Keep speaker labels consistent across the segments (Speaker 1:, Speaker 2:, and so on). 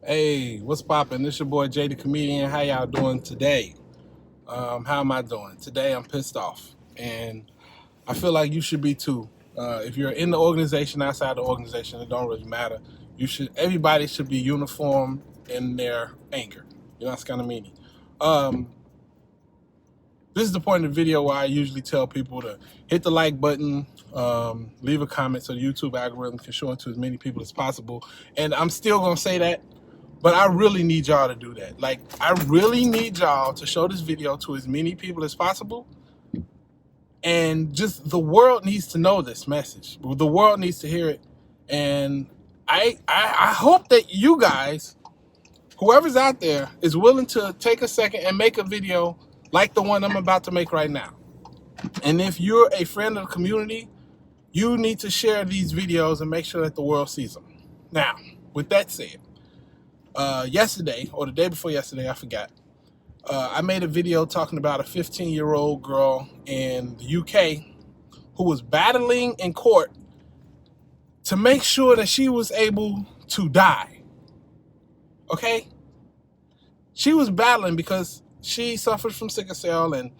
Speaker 1: Hey, what's poppin'? This your boy Jay the Comedian. How y'all doing today? How am I doing? Today I'm pissed off, and I feel like you should be too. If you're in the organization, outside the organization, it don't really matter. Everybody should be uniform in their anger. You know, that's kind of meaning. This is the point of the video where I usually tell people to hit the like button, leave a comment so the YouTube algorithm can show it to as many people as possible. And I'm still gonna say that. But I really need y'all to do that. Like, I really need y'all to show this video to as many people as possible. And just the world needs to know this message. The world needs to hear it. And I hope that you guys, whoever's out there, is willing to take a second and make a video like the one I'm about to make right now. And if you're a friend of the community, you need to share these videos and make sure that the world sees them. Now, with that said, yesterday or the day before yesterday, I forgot. I made a video talking about a 15-year-old girl in the UK who was battling in court to make sure that she was able to die. Okay? She was battling because she suffers from sickle cell, and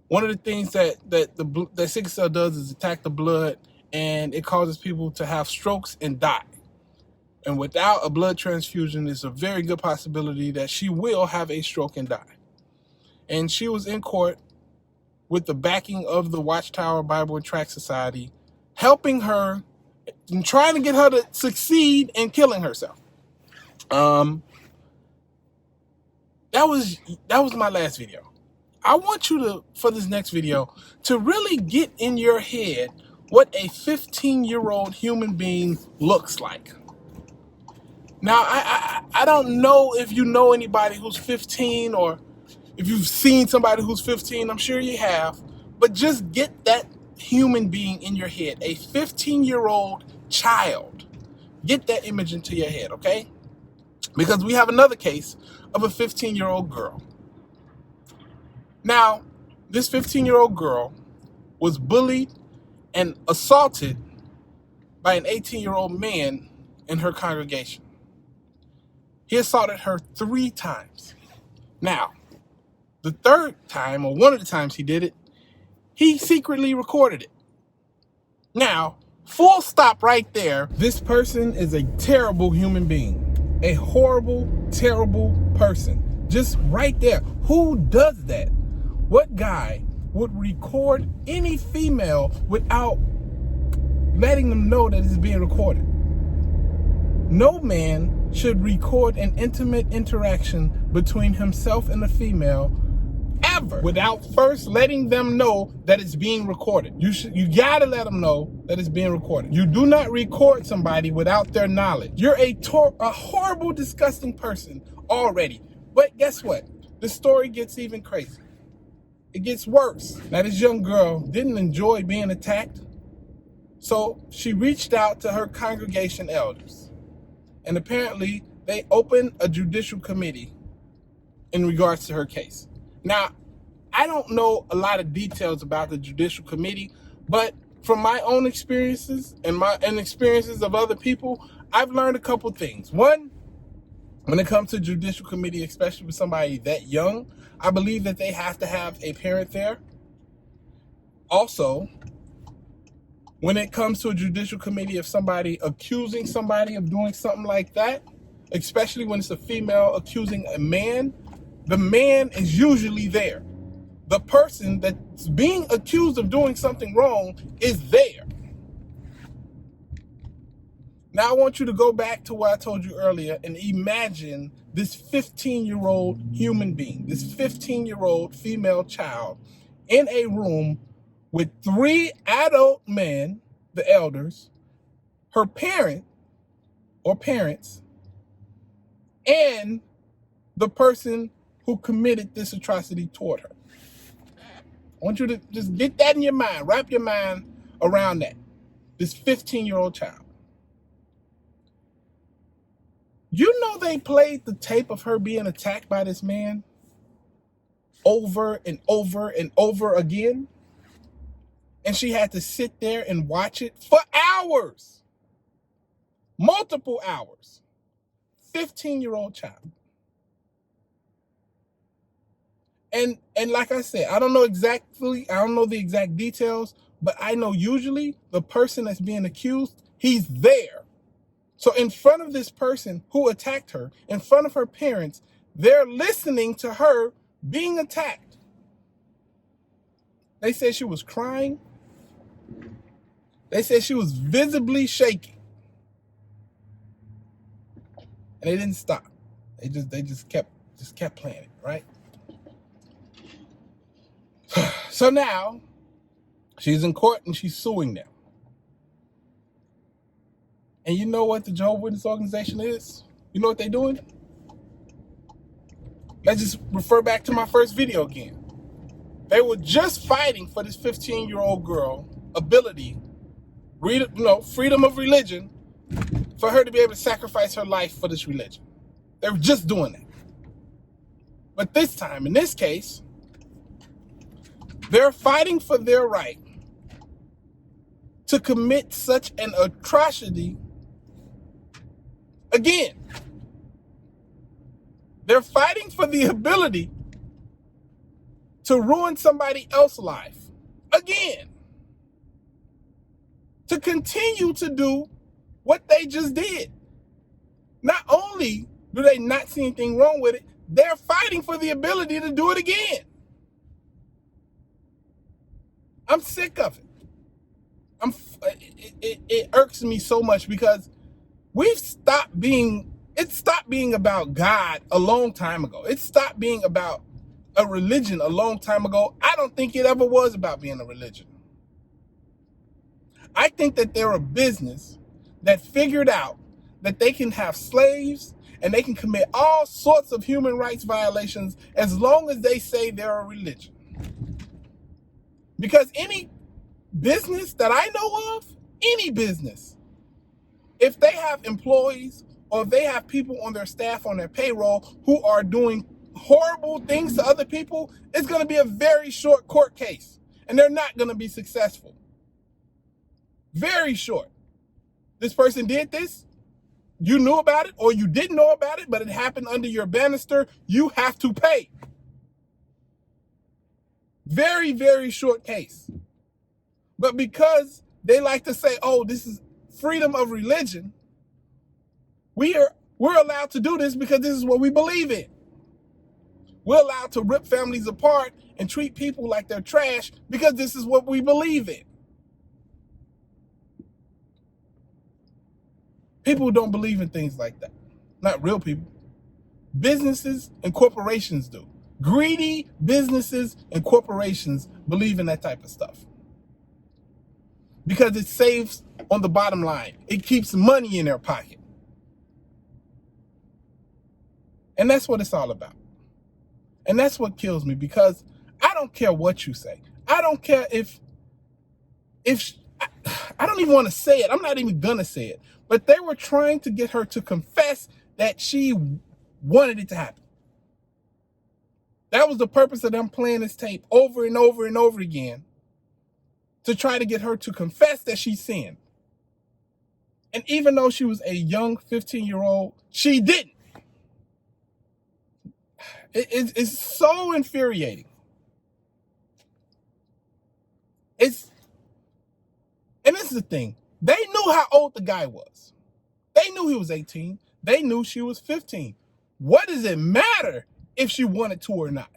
Speaker 1: one of the things that sickle cell does is attack the blood, and it causes people to have strokes and die. And without a blood transfusion, there's a very good possibility that she will have a stroke and die. And she was in court with the backing of the Watchtower Bible and Tract Society, helping her and trying to get her to succeed in killing herself. That was my last video. I want you to, for this next video, to really get in your head what a 15-year-old human being looks like. Now, I don't know if you know anybody who's 15, or if you've seen somebody who's 15. I'm sure you have. But just get that human being in your head, a 15-year-old child. Get that image into your head, okay? Because we have another case of a 15-year-old girl. Now, this 15-year-old girl was bullied and assaulted by an 18-year-old man in her congregation. He assaulted her 3 times. Now, the third time, or one of the times he did it, he secretly recorded it. Now, full stop right there. This person is a terrible human being. A horrible, terrible person. Just right there. Who does that? What guy would record any female without letting them know that it's being recorded? No man should record an intimate interaction between himself and a female ever without first letting them know that it's being recorded. You gotta let them know that it's being recorded. You do not record somebody without their knowledge. You're a horrible, disgusting person already. But guess what? The story gets even crazier. It gets worse. Now, this young girl didn't enjoy being attacked, so she reached out to her congregation elders. And apparently, they opened a judicial committee in regards to her case. Now, I don't know a lot of details about the judicial committee, but from my own experiences and experiences of other people, I've learned a couple things. One, when it comes to judicial committee, especially with somebody that young, I believe that they have to have a parent there. Also, when it comes to a judicial committee of somebody accusing somebody of doing something like that, especially when it's a female accusing a man, the man is usually there. The person that's being accused of doing something wrong is there. Now I want you to go back to what I told you earlier and imagine this 15-year-old human being, this 15-year-old female child in a room with 3 adult men, the elders, her parent or parents, and the person who committed this atrocity toward her. I want you to just get that in your mind, wrap your mind around that. This 15-year-old child. You know they played the tape of her being attacked by this man over and over and over again? And she had to sit there and watch it for hours. Multiple hours. 15-year-old child. And like I said, I don't know the exact details, but I know usually the person that's being accused, he's there. So in front of this person who attacked her, in front of her parents, they're listening to her being attacked. They said she was crying. They said she was visibly shaking. And they didn't stop. They just kept playing it, right? So now she's in court and she's suing them. And you know what the Jehovah Witness organization is? You know what they're doing? Let's just refer back to my first video again. They were just fighting for this 15-year-old girl ability, freedom of religion, for her to be able to sacrifice her life for this religion. They were just doing that. But this time, in this case, they're fighting for their right to commit such an atrocity again. They're fighting for the ability to ruin somebody else's life again. To continue to do what they just did. Not only do they not see anything wrong with it, they're fighting for the ability to do it again. I'm sick of it. It irks me so much because it stopped being about God a long time ago. It stopped being about a religion a long time ago. I don't think it ever was about being a religion. I think that they're a business that figured out that they can have slaves and they can commit all sorts of human rights violations as long as they say they're a religion. Because any business that I know of, any business, if they have employees or if they have people on their staff, on their payroll, who are doing horrible things to other people, it's going to be a very short court case. And they're not going to be successful. Very short. This person did this. You knew about it or you didn't know about it, but it happened under your banister. You have to pay. Very, very short case. But because they like to say, oh, this is freedom of religion, we're allowed to do this because this is what we believe in. We're allowed to rip families apart and treat people like they're trash because this is what we believe in. People don't believe in things like that. Not real people. Businesses and corporations do. Greedy businesses and corporations believe in that type of stuff. Because it saves on the bottom line. It keeps money in their pocket. And that's what it's all about. And that's what kills me, because I don't care what you say. I don't care if I don't even want to say it. I'm not even going to say it. But they were trying to get her to confess that she wanted it to happen. That was the purpose of them playing this tape over and over and over again, to try to get her to confess that she sinned. And even though she was a young 15-year-old, she didn't. It's so infuriating. And this is the thing. They knew how old the guy was. They knew he was 18. They knew she was 15. What does it matter if she wanted to or not?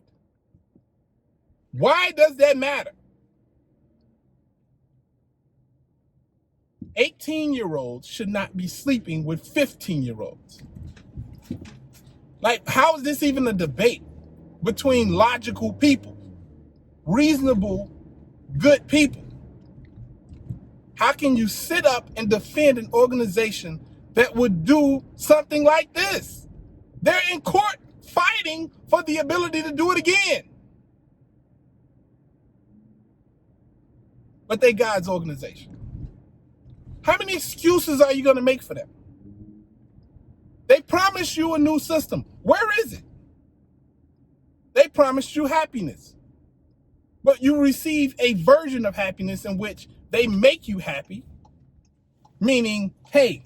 Speaker 1: Why does that matter? 18-year-olds should not be sleeping with 15-year-olds. Like, how is this even a debate between logical people, reasonable, good people? How can you sit up and defend an organization that would do something like this? They're in court fighting for the ability to do it again. But they God's organization. How many excuses are you going to make for them? They promised you a new system. Where is it? They promised you happiness. But you receive a version of happiness in which they make you happy, meaning, hey,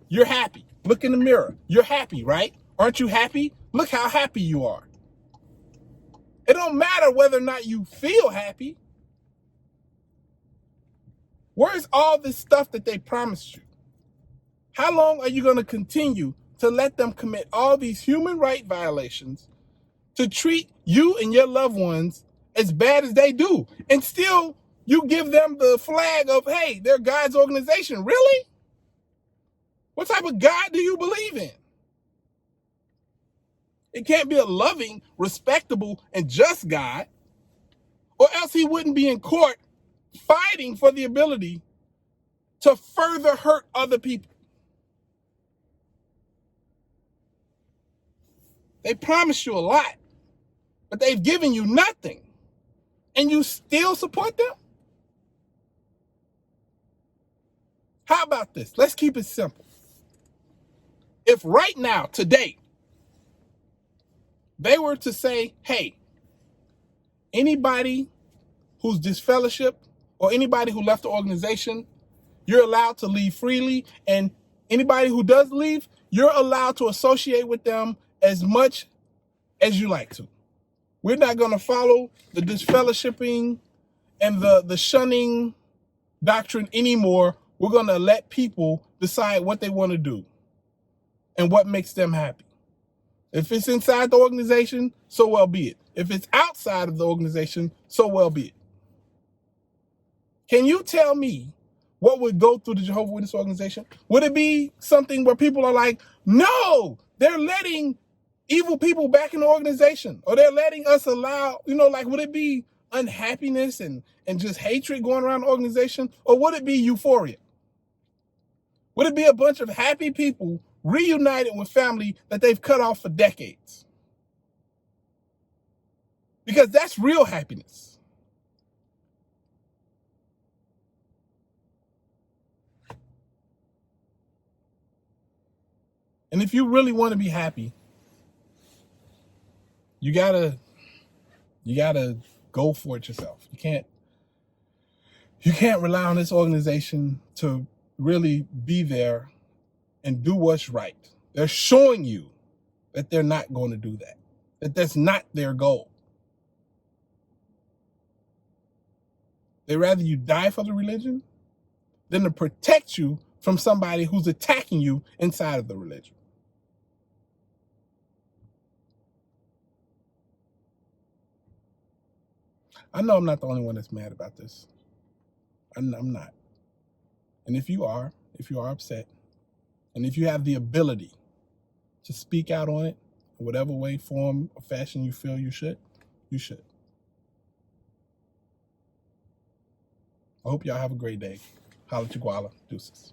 Speaker 1: you're happy. Look in the mirror. You're happy, right? Aren't you happy? Look how happy you are. It don't matter whether or not you feel happy. Where's all this stuff that they promised you? How long are you going to continue to let them commit all these human rights violations, to treat you and your loved ones as bad as they do, and still you give them the flag of, hey, they're God's organization? Really? What type of God do you believe in? It can't be a loving, respectable, and just God, or else he wouldn't be in court fighting for the ability to further hurt other people. They promised you a lot, but they've given you nothing, and you still support them? How about this? Let's keep it simple. If right now, today, they were to say, hey, anybody who's disfellowship or anybody who left the organization, you're allowed to leave freely, and anybody who does leave, you're allowed to associate with them as much as you like to. We're not going to follow the disfellowshipping and the shunning doctrine anymore. We're going to let people decide what they want to do and what makes them happy. If it's inside the organization, so well be it. If it's outside of the organization, so well be it. Can you tell me what would go through the Jehovah Witness organization? Would it be something where people are like, no, they're letting evil people back in the organization, or they're letting us allow, would it be unhappiness and just hatred going around the organization? Or would it be euphoria? Would it be a bunch of happy people reunited with family that they've cut off for decades? Because that's real happiness. And if you really want to be happy, you gotta go for it yourself. You can't rely on this organization to really be there and do what's right. They're showing you that they're not going to do that, that that's not their goal. They'd rather you die for the religion than to protect you from somebody who's attacking you inside of the religion. I know I'm not the only one that's mad about this. I'm not. And if you are upset, and if you have the ability to speak out on it, in whatever way, form, or fashion you feel you should, you should. I hope y'all have a great day. Holla Chiguala. Deuces.